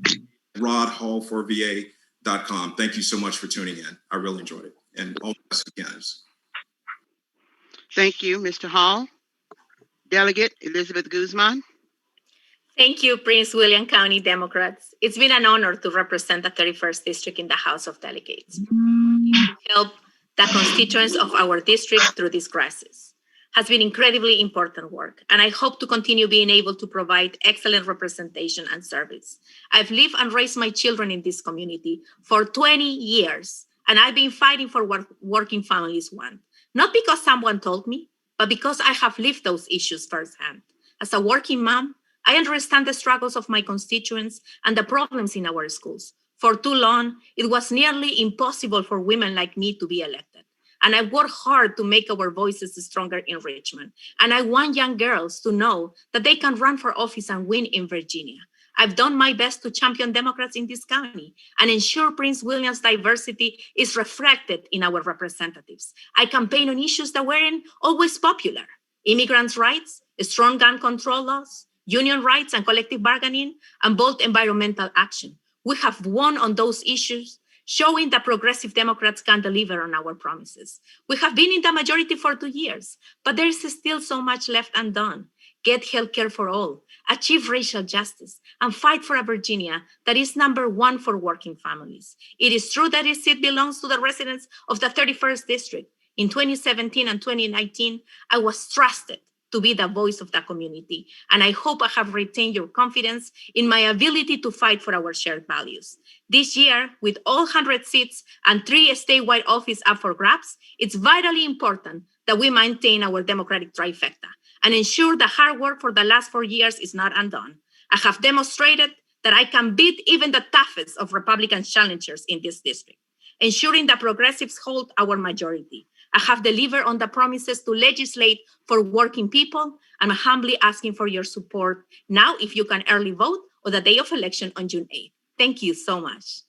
rodhall4va.com. Thank you so much for tuning in. I really enjoyed it. And all the best again. Thank you, Mr. Hall. Delegate Elizabeth Guzman. Thank you, Prince William County Democrats. It's been an honor to represent the 31st District in the House of Delegates. To help the constituents of our district through this crisis has been incredibly important work, and I hope to continue being able to provide excellent representation and service. I've lived and raised my children in this community for 20 years, and I've been fighting for what working families want, not because someone told me, but because I have lived those issues firsthand. As a working mom, I understand the struggles of my constituents and the problems in our schools. For too long, it was nearly impossible for women like me to be elected. And I work hard to make our voices stronger in Richmond. And I want young girls to know that they can run for office and win in Virginia. I've done my best to champion Democrats in this county and ensure Prince William's diversity is reflected in our representatives. I campaign on issues that weren't always popular: immigrants' rights, strong gun control laws, union rights and collective bargaining, and bold environmental action. We have won on those issues, showing that progressive Democrats can deliver on our promises. We have been in the majority for 2 years, but there is still so much left undone. Get healthcare for all, achieve racial justice, and fight for a Virginia that is #1 for working families. It is true that this seat belongs to the residents of the 31st District. In 2017 and 2019, I was trusted to be the voice of the community, and I hope I have retained your confidence in my ability to fight for our shared values. This year, with all 100 seats and 3 statewide offices up for grabs, it's vitally important that we maintain our Democratic trifecta and ensure the hard work for the last 4 years is not undone. I have demonstrated that I can beat even the toughest of Republican challengers in this district, ensuring that progressives hold our majority. I have delivered on the promises to legislate for working people, and I'm humbly asking for your support now if you can early vote on the day of election on June 8th. Thank you so much.